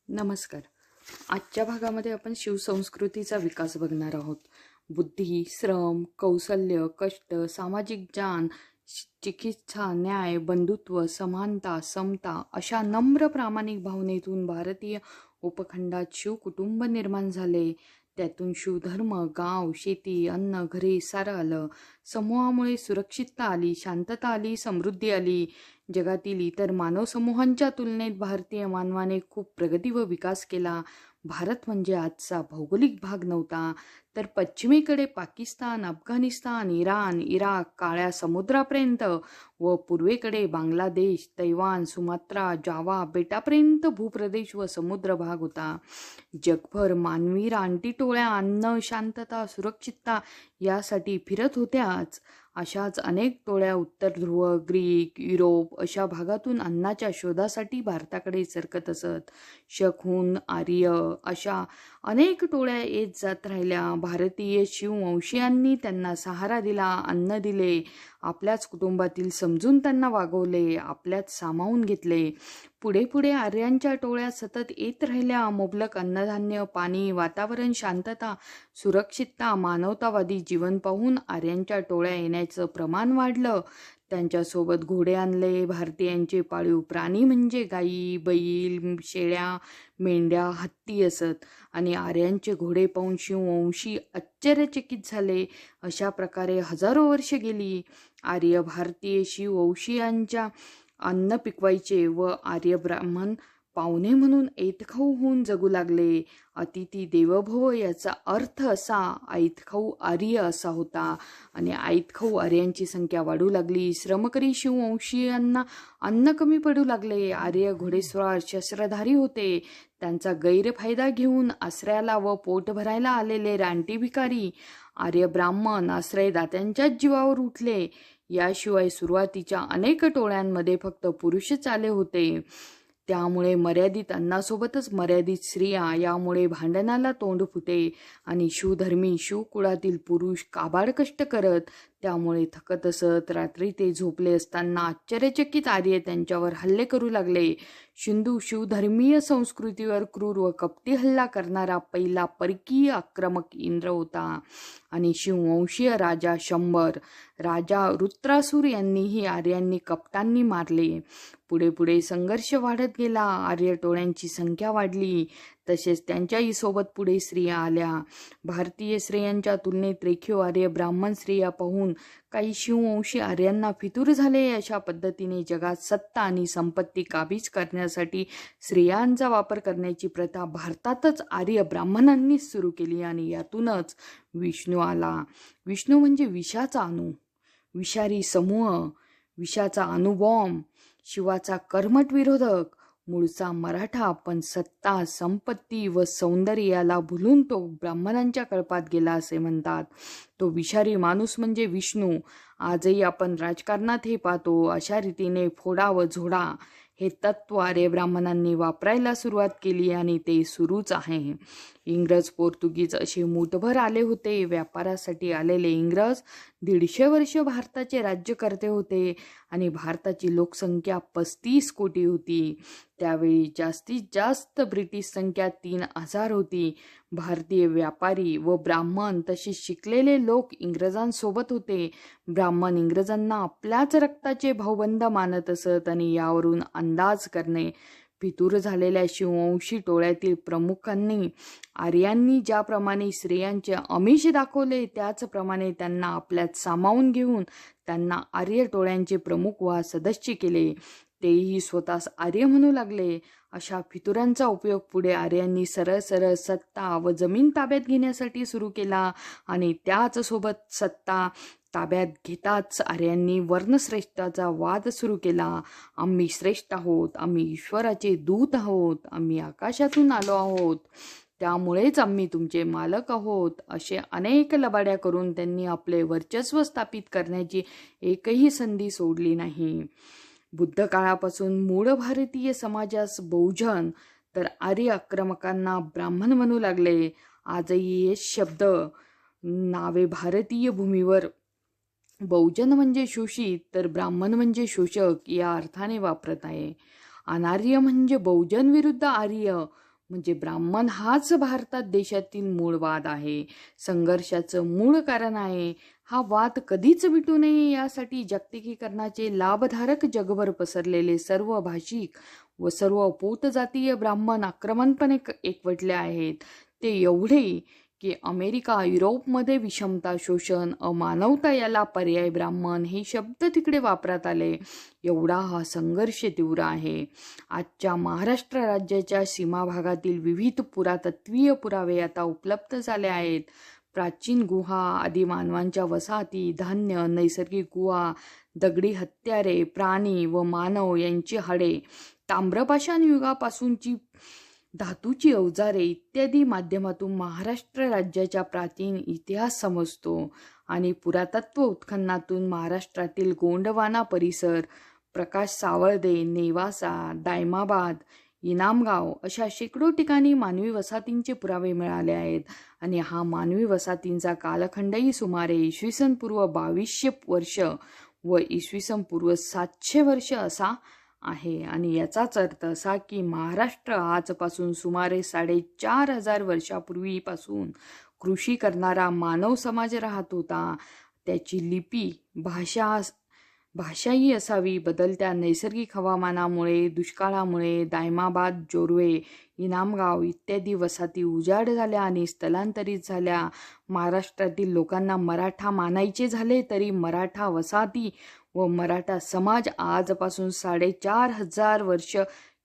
नमस्कार. आजच्या भागामध्ये आपण शिवसंस्कृतीचा विकास बघणार आहोत. बुद्धी, श्रम, कौशल्य, कष्ट, सामाजिक ज्ञान, चिकित्सा, न्याय, बंधुत्व, समानता, समता अशा नम्र प्रामाणिक भावनेतून भारतीय उपखंडात शिवकुटुंब निर्माण झाले. त्यातून शिवधर्म, गाव, शेती, अन्न, घरे सारं आलं. समूहामुळे सुरक्षितता आली, शांतता आली, समृद्धी आली. जगातील इतर मानवसमूहांच्या तुलनेत भारतीय मानवाने खूप प्रगती व विकास केला. भारत म्हणजे आजचा भौगोलिक भाग नव्हता, तर पश्चिमेकडे पाकिस्तान, अफगाणिस्तान, इराण, इराक, काळ्या समुद्रापर्यंत व पूर्वेकडे बांगलादेश, तैवान, सुमात्रा, जावा बेटापर्यंत भूप्रदेश व समुद्र भाग होता. जगभर मानवी रानटी टोळ्या अन्न, शांतता, सुरक्षितता यासाठी फिरत होत्याच. अशाच अनेक टोळ्या उत्तर ध्रुव, ग्रीक, युरोप अशा भागातून अन्नाच्या शोधासाठी भारताकडे सरकत असत. शक, हुन, आर्य अशा अनेक टोळ्या येत जात राहिल्या. भारतीय शिववंशीयांनी त्यांना सहारा दिला, अन्न दिले, आपल्याच कुटुंबातील समजून त्यांना वागवले, आपल्यात सामावून घेतले. पुढे पुढे आर्यांच्या टोळ्या सतत येत राहिल्या. मुबलक अन्नधान्य, पाणी, वातावरण, शांतता, सुरक्षितता, मानवतावादी जीवन पाहून आर्यांच्या टोळ्या येण्याचं प्रमाण वाढलं. त्यांच्यासोबत घोडे आणले. भारतीयांचे पाळीव प्राणी म्हणजे गायी, बैल, शेळ्या, मेंढ्या, हत्ती असत आणि आर्यांचे घोडे पाहून शिववंशी आश्चर्यचकित झाले. अशा प्रकारे हजारो वर्ष गेली. आर्य भारतीय शिववंशीयांच्या अन्न पिकवायचे व आर्य ब्राह्मण पाहुणे म्हणून ऐतखाऊ होऊन जगू लागले. अतिथी देवो याचा अर्थ असा ऐतखाऊ आर्य असा होता आणि ऐतखाऊ आर्यांची संख्या वाढू लागली. श्रमकरी शिववंशीयांना अन्न कमी पडू लागले. आर्य घोडेस्वार शस्त्रधारी होते. त्यांचा गैरफायदा घेऊन आश्रयाला व पोट भरायला आलेले रानटी भिकारी आर्य ब्राह्मण आश्रयदात्यांच्याच जीवावर उठले. याशिवाय सुरुवातीच्या अनेक टोळ्यांमध्ये फक्त पुरुषच आले होते. त्यामुळे मर्यादित अन्नासोबतच मर्यादित स्त्रिया, यामुळे भांडणाला तोंड फुटे आणि शिवधर्मी शिवकुळातील पुरुष काबाड कष्ट करत. त्यामुळे थकत असत. रात्री ते झोपले असताना आश्चर्यचकित आर्य त्यांच्यावर हल्ले करू लागले. शिंदू शिवधर्मीय संस्कृतीवर क्रूर व कपटी हल्ला करणारा पहिला परकीय आक्रमक इंद्र होता आणि शिववंशीय राजा शंबर, राजा वृत्रासूर यांनीही आर्यांनी कपटांनी मारले. पुढे पुढे संघर्ष वाढत गेला. आर्य टोळ्यांची संख्या वाढली. तसेच त्यांच्याही सोबत पुढे स्त्रिया आल्या. भारतीय स्त्रियांच्या तुलनेत रेखीव आर्य ब्राह्मण स्त्रिया पाहून काही शिववंशी आर्यांना फितूर झाले. अशा पद्धतीने जगात सत्ता आणि संपत्ती काबीज करण्यासाठी स्त्रियांचा वापर करण्याची प्रथा भारतातच आर्य ब्राह्मणांनीच सुरू केली आणि यातूनच विष्णू आला. विष्णू म्हणजे विषाचा अणू, विषारी समूह, विषाचा अणुबॉम्ब, शिवाचा कर्मठ विरोधक. मूळचा मराठा, पण सत्ता, संपत्ती व सौंदर्य याला भुलून तो ब्राह्मणांच्या कळपात गेला असे म्हणतात. तो विषारी माणूस म्हणजे विष्णू. आजही आपण राजकारणात हे पाहतो. अशा रीतीने फोडा व झोडा हे तत्व आर्य ब्राह्मणांनी वापरायला सुरुवात केली आणि ते सुरूच आहे. इंग्रज, पोर्तुगीज असे मूठभर आले होते. व्यापारासाठी आलेले इंग्रज 150 वर्ष भारताचे राज्यकर्ते होते आणि भारताची लोकसंख्या 35 कोटी होती. त्यावेळी जास्तीत जास्त ब्रिटिश संख्या 3000 होती. भारतीय व्यापारी व ब्राह्मण तसेच शिकलेले लोक इंग्रजांसोबत होते. ब्राह्मण इंग्रजांना आपल्याच रक्ताचे भाऊबंद मानत असत आणि यावरून अंदाज करणे. फितूर झालेल्या शिववंशी टोळ्यातील प्रमुखांनी आर्यांनी ज्याप्रमाणे स्त्रियांचे आमिष दाखवले, त्याचप्रमाणे त्यांना आपल्यात सामावून घेऊन त्यांना आर्य टोळ्यांचे प्रमुख वा सदस्य केले. तेही स्वतःस आर्य म्हणू लागले. अशा फितुरांचा उपयोग पुढे आर्यांनी सरळ सरळ सत्ता व जमीन ताब्यात घेण्यासाठी सुरू केला आणि त्याच सोबत सत्ता ताब्यात घेताच आर्यांनी वर्णश्रेष्ठाचा वाद सुरू केला. आम्ही श्रेष्ठ आहोत, आम्ही ईश्वराचे दूत आहोत, आम्ही आकाशातून आलो आहोत, त्यामुळेच आम्ही तुमचे मालक आहोत, असे अनेक लबाड्या करून त्यांनी आपले वर्चस्व स्थापित करण्याची एकही संधी सोडली नाही. बुद्ध काळापासून मूळ भारतीय समाजास बहुजन तर आर्य आक्रमकांना ब्राह्मण म्हणू लागले. आजही हे शब्द नावे भारतीय भूमीवर बहुजन म्हणजे शोषित तर ब्राह्मण म्हणजे शोषक या अर्थाने वापरत आहे. अनार्य म्हणजे बहुजन विरुद्ध आर्य, म्हणजे ब्राह्मण हाच भारतात देशातील मूळ वाद आहे, संघर्षाचं मूळ कारण आहे. हा वाद कधीच मिटू नये यासाठी जागतिकीकरणाचे लाभधारक जगभर पसरलेले सर्व भाषिक व सर्व पोतजातीय ब्राह्मण आक्रमकपणे एकवटले आहेत. ते एवढे की अमेरिका, युरोपमध्ये विषमता, शोषण, अमानवता याला पर्याय ब्राह्मण हे शब्द तिकडे वापरात आले. एवढा हा संघर्ष तीव्र आहे. आजच्या महाराष्ट्र राज्याच्या सीमा भागातील विविध पुरातत्वीय पुरावे आता उपलब्ध झाले आहेत. प्राचीन गुहा, आदिमानवांच्या वसाहती, धान्य, नैसर्गिक गुहा, दगडी हत्यारे, प्राणी व मानव यांची हाडे, ताम्रपाषाण युगापासूनची धातूची अवजारे इत्यादी माध्यमातून महाराष्ट्र राज्याचा प्राचीन इतिहास समजतो. आणि पुरातत्व उत्खननातून महाराष्ट्रातील गोंडवाना परिसर, प्रकाश सावळदे, नेवासा, दायमाबाद, इनामगाव अशा शेकडो ठिकाणी मानवी वसाहतींचे पुरावे मिळाले आहेत. आणि हा मानवी वसाहतींचा कालखंडही सुमारे इसवी पूर्व 2200 वर्ष व इसवी पूर्व 700 वर्ष असा आहे. आणि याचाच अर्थ असा की महाराष्ट्र आजपासून सुमारे 4500 वर्षापूर्वीपासून कृषी करणारा मानव समाज राहत होता. त्याची लिपी, भाषाही असावी. बदलत्या नैसर्गिक हवामानामुळे, दुष्काळामुळे दायमाबाद, जोरवे, इनामगाव इत्यादी वसाहती उजाड झाल्या आणि स्थलांतरित झाल्या. महाराष्ट्रातील लोकांना मराठा मानायचे झाले तरी मराठा वसाहती व मराठा समाज आजपासून 4500 वर्ष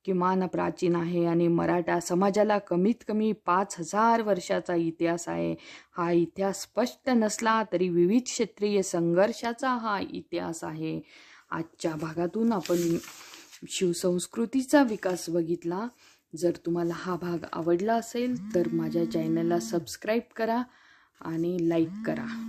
किमान प्राचीन आहे. आणि मराठा समाजाला कमीत कमी 5000 वर्षाचा इतिहास आहे. हा इतिहास स्पष्ट नसला तरी विविध क्षेत्रीय संघर्षाचा हा इतिहास आहे. आजच्या भागातून आपण शिवसंस्कृतीचा विकास बघितला. जर तुम्हाला हा भाग आवडला असेल तर माझ्या चॅनलला सबस्क्राईब करा आणि लाईक करा.